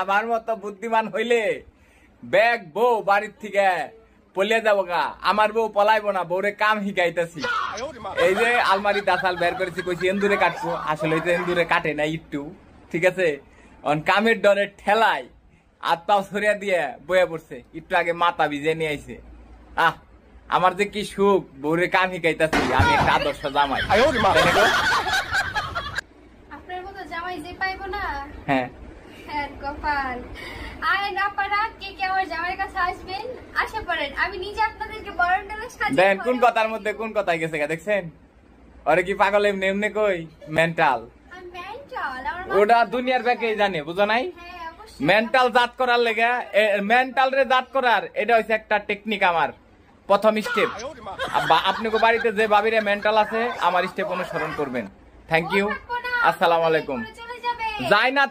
আমার মতো বুদ্ধিমান হইলে ব্যাগ বউ বাড়ির থেকে পলিয়ে যাবো গা। আমার বউ পলাইবো না, বউরে কাম শিখাইতেছি। এই যে আলমারি দাসাল বের করেছি, কইছি এন্দুরে কাটবো, আসলে তো এন্দুরে কাটে না একটু, ঠিক আছে। কামের ডরে ঠেলাই আর পাও সরিয়া দিয়ে বয়ে পড়ছে, একটু আগে মাথা ভিজে নিয়ে আইছে। আমার যে কি সুখ, বউরে কাম শিখাইতেছি, আমি একটা আদর্শ জামাই। আপনার মতো জামাই যে পাইবো না, হ্যাঁ কপাল। আয় না পারা কে কে আমার জামাইয়ের কাছে আসবেন, আসে পড়েন, আমি নিজে আপনাদেরকে বরণডালা সাজিয়ে দেন কোন কথার মধ্যে কোন কথাই গেছে গা, দেখছেন? ওরে কি পাগল এমনি এমনি কই, মেন্টাল। ওটা দুনিয়ার ব্যাকে জানে, বুঝো নাই? মেন্টাল জাত করার লেগে, মেন্টাল রে জাত করার এটা হচ্ছে একটা টেকনিক। আমার প্রথম স্টেপ। আপনাকে বাড়িতে যে ভাবিরে মেন্টাল আছে, আমার স্টেপ অনুসরণ করবেন। থ্যাংক ইউ, আসসালামু আলাইকুম। যাই না